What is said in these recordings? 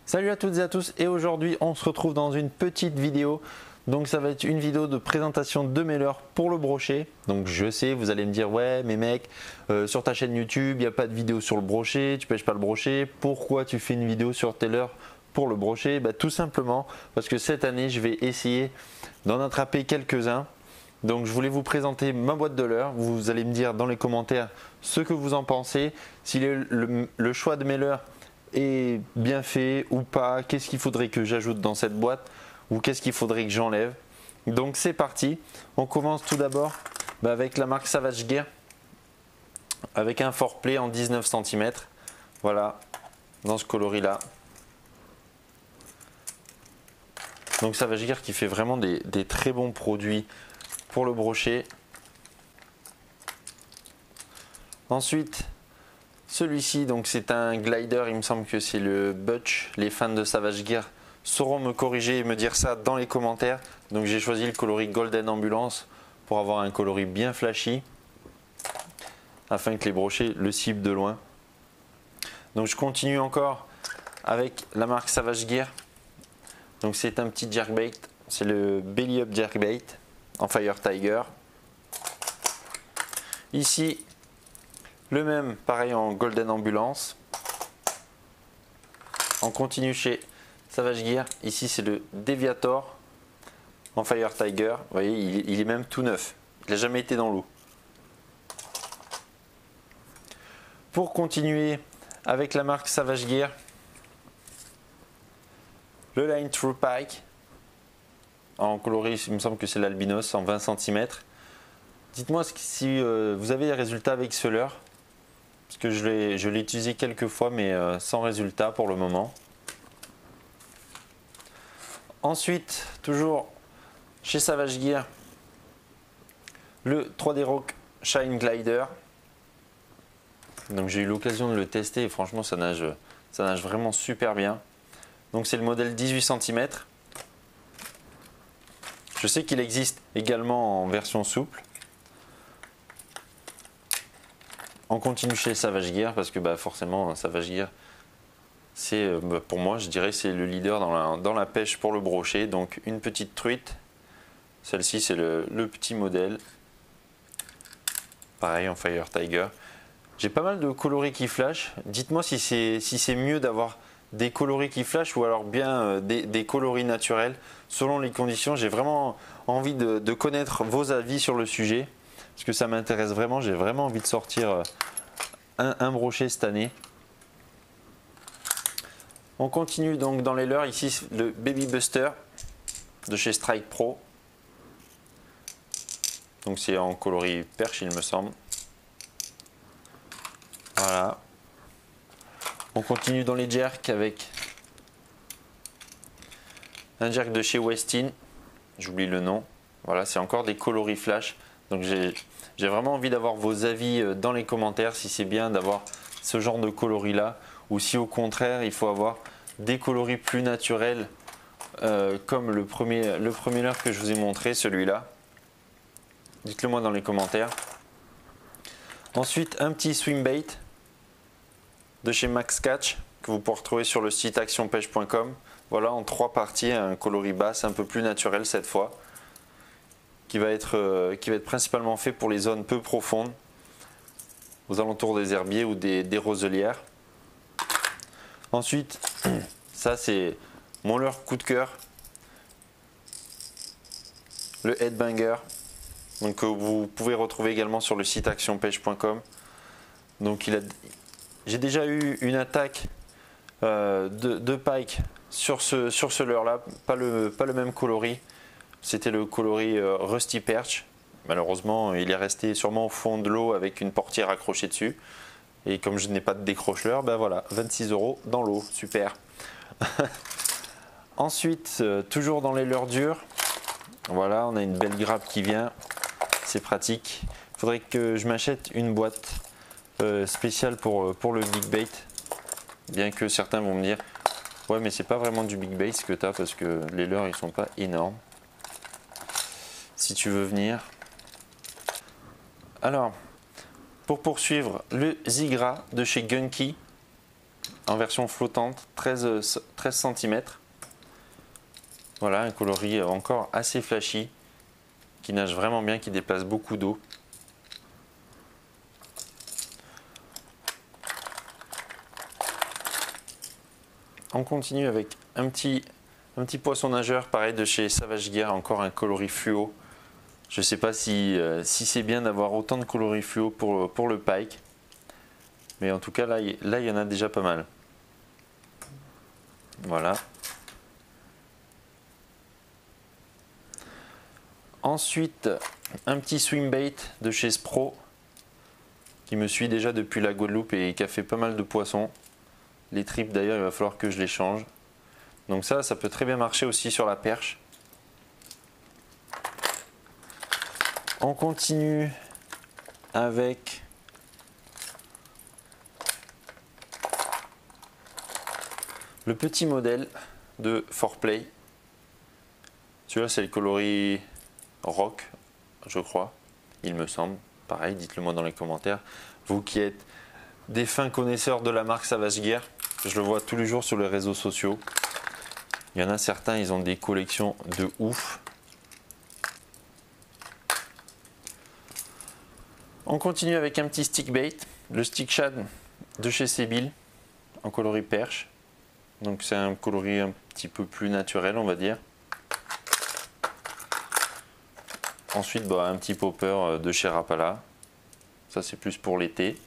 Salut à toutes et à tous, et aujourd'hui on se retrouve dans une petite vidéo. Donc ça va être une vidéo de présentation de mes leurres pour le brochet. Donc je sais, vous allez me dire ouais mais mec, sur ta chaîne YouTube il n'y a pas de vidéo sur le brochet, tu pêches pas le brochet, pourquoi tu fais une vidéo sur tes leurres pour le brochet? Tout simplement parce que cette année je vais essayer d'en attraper quelques-uns. Donc je voulais vous présenter ma boîte de leurres, vous allez me dire dans les commentaires ce que vous en pensez, si le choix de mes leurres est bien fait ou pas, qu'est-ce qu'il faudrait que j'ajoute dans cette boîte ou qu'est-ce qu'il faudrait que j'enlève. Donc c'est parti, on commence tout d'abord avec la marque Savage Gear avec un foreplay en 19 cm, voilà, dans ce coloris là. Donc Savage Gear qui fait vraiment des très bons produits pour le brochet. Ensuite celui-ci, donc c'est un glider, il me semble que c'est le Butch. Les fans de Savage Gear sauront me corriger et me dire ça dans les commentaires. Donc j'ai choisi le coloris Golden Ambulance pour avoir un coloris bien flashy afin que les brochets le ciblent de loin. Donc je continue encore avec la marque Savage Gear. Donc c'est un petit jerkbait, c'est le Belly Up Jerkbait en Fire Tiger. Ici le même, pareil en Golden Ambulance. On continue chez Savage Gear. Ici, c'est le Deviator en Fire Tiger. Vous voyez, il est même tout neuf. Il n'a jamais été dans l'eau. Pour continuer avec la marque Savage Gear, le Line True Pike en coloris, il me semble que c'est l'albinos en 20 cm. Dites-moi si vous avez des résultats avec ce leurre. Parce que je l'ai utilisé quelques fois mais sans résultat pour le moment. Ensuite, toujours chez Savage Gear, le 3D Rock Shine Glider. Donc j'ai eu l'occasion de le tester et franchement ça nage vraiment super bien. Donc c'est le modèle 18 cm. Je sais qu'il existe également en version souple. On continue chez Savage Gear parce que forcément Savage Gear c'est pour moi je dirais c'est le leader dans la pêche pour le brochet. Donc une petite truite, celle-ci c'est le petit modèle, pareil en Fire Tiger. J'ai pas mal de coloris qui flash, dites-moi si c'est mieux d'avoir des coloris qui flash ou alors bien des coloris naturels selon les conditions. J'ai vraiment envie de connaître vos avis sur le sujet. Parce que ça m'intéresse vraiment, j'ai vraiment envie de sortir un brochet cette année. On continue donc dans les leurres, ici le Baby Buster de chez Strike Pro. Donc c'est en coloris perche il me semble. Voilà. On continue dans les jerks avec un jerk de chez Westin, j'oublie le nom. Voilà, c'est encore des coloris flash. Donc j'ai vraiment envie d'avoir vos avis dans les commentaires si c'est bien d'avoir ce genre de coloris là ou si au contraire il faut avoir des coloris plus naturels comme le premier leurre que je vous ai montré, celui-là. Dites-le moi dans les commentaires. Ensuite un petit swim bait de chez Max Catch que vous pourrez retrouver sur le site actionpêche.com. Voilà, en 3 parties, un coloris basse un peu plus naturel cette fois. Qui va être principalement fait pour les zones peu profondes, aux alentours des herbiers ou des roselières. Ensuite, ça c'est mon leurre coup de cœur, le Headbanger, donc que vous pouvez retrouver également sur le site actionpêche.com. Donc j'ai déjà eu une attaque de pike sur ce leurre là, pas le même coloris. C'était le coloris Rusty Perch. Malheureusement, il est resté sûrement au fond de l'eau avec une portière accrochée dessus. Et comme je n'ai pas de décrocheur, voilà, 26 € dans l'eau, super. Ensuite, toujours dans les leurres dures, voilà, on a une belle grappe qui vient. C'est pratique. Il faudrait que je m'achète une boîte spéciale pour le big bait. Bien que certains vont me dire, ouais, mais c'est pas vraiment du big bait ce que tu as parce que les leurres ils sont pas énormes. Si tu veux venir. Alors, pour poursuivre, le Zigra de chez Gunky. en version flottante, 13 cm. Voilà, un coloris encore assez flashy, qui nage vraiment bien, qui déplace beaucoup d'eau. On continue avec un petit poisson nageur, pareil de chez Savage Gear, encore un coloris fluo. Je ne sais pas si c'est bien d'avoir autant de coloris fluo pour le pike. Mais en tout cas, là, il y en a déjà pas mal. Voilà. Ensuite, un petit swing bait de chez Spro, qui me suit déjà depuis la Guadeloupe et qui a fait pas mal de poissons. Les tripes d'ailleurs, il va falloir que je les change. Donc ça peut très bien marcher aussi sur la perche. On continue avec le petit modèle de 4Play. Celui-là, c'est le coloris rock, je crois, il me semble. Pareil, dites-le moi dans les commentaires. Vous qui êtes des fins connaisseurs de la marque Savage Gear, je le vois tous les jours sur les réseaux sociaux. Il y en a certains, ils ont des collections de ouf. On continue avec un petit stick bait, le stick shad de chez Sebil, en coloris perche. Donc c'est un coloris un petit peu plus naturel, on va dire. Ensuite, un petit popper de chez Rapala. Ça, c'est plus pour l'été.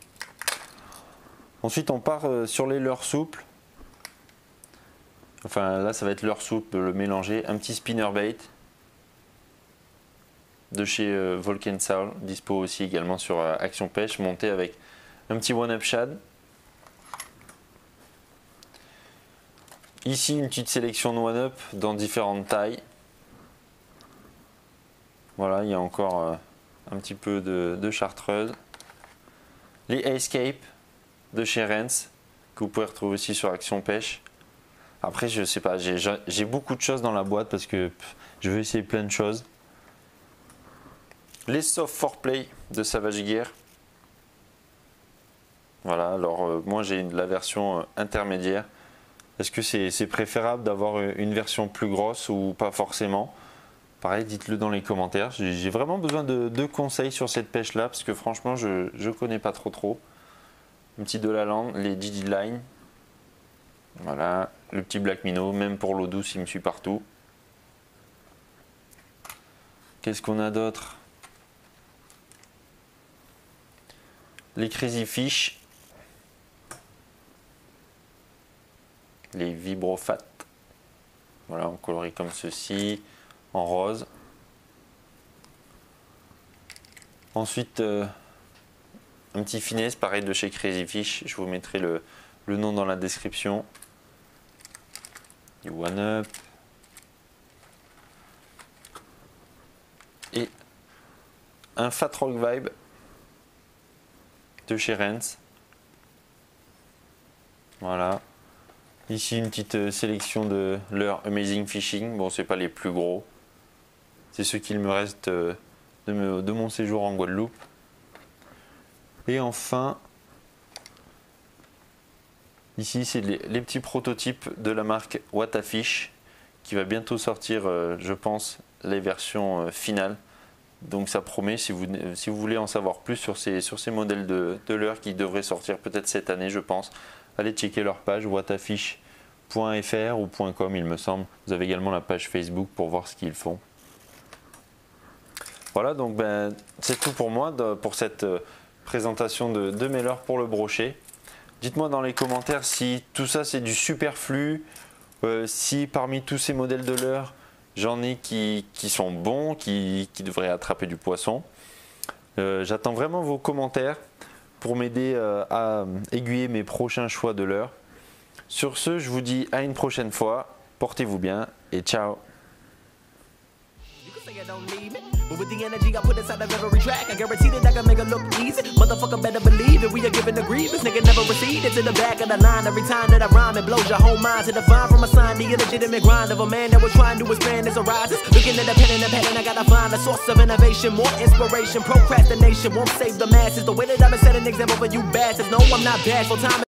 Ensuite, on part sur les leurres souples. Enfin, là, ça va être leurre souple, le mélanger. Un petit spinner bait de chez Volcan Soul, dispo aussi également sur Action Pêche, monté avec un petit one-up shad. Ici, une petite sélection de one-up dans différentes tailles. Voilà, il y a encore un petit peu de chartreuse. Les Escape de chez Rens, que vous pouvez retrouver aussi sur Action Pêche. Après, je sais pas, j'ai beaucoup de choses dans la boîte parce que je veux essayer plein de choses. Les Soft 4Play de Savage Gear. Voilà, alors moi j'ai la version intermédiaire. Est-ce que c'est préférable d'avoir une version plus grosse ou pas forcément? Pareil, dites-le dans les commentaires. J'ai vraiment besoin de conseils sur cette pêche-là parce que franchement, je ne connais pas trop. Un petit de la lande, les Didi Line. Voilà, le petit Black Minnow, même pour l'eau douce, il me suit partout. Qu'est-ce qu'on a d'autre? Les Crazy Fish. Les Vibrofat. Voilà, en coloris comme ceci, en rose. Ensuite, un petit finesse, pareil de chez Crazy Fish. Je vous mettrai le nom dans la description. Du One Up. Et un Fat Rock Vibe de chez Rens. Voilà. Ici une petite sélection de leur Amazing Fishing. Bon, c'est pas les plus gros. C'est ce qu'il me reste de mon séjour en Guadeloupe. Et enfin, ici c'est les petits prototypes de la marque Watafish qui va bientôt sortir, je pense, les versions finales. Donc ça promet, si vous voulez en savoir plus sur ces modèles de leurres qui devraient sortir peut-être cette année, je pense, allez checker leur page watafish.fr ou .com il me semble. Vous avez également la page Facebook pour voir ce qu'ils font. Voilà, donc c'est tout pour moi pour cette présentation de mes leurres pour le brochet. Dites-moi dans les commentaires si tout ça c'est du superflu, si parmi tous ces modèles de leurres, j'en ai qui sont bons, qui devraient attraper du poisson. J'attends vraiment vos commentaires pour m'aider à aiguiller mes prochains choix de leurres. Sur ce, je vous dis à une prochaine fois. Portez-vous bien et ciao. But with the energy I put inside of every track, I guarantee that I can make it look easy. Motherfucker better believe it, we are giving the grievance. Nigga never receded to the back of the line. Every time that I rhyme, it blows your whole mind. To define from a sign, the illegitimate grind of a man that was trying to expand his horizons. Looking at the pen and the pattern, I gotta find a source of innovation. More inspiration, procrastination won't save the masses. The way that I've been setting an example for you bastards. No, I'm not bashful. Time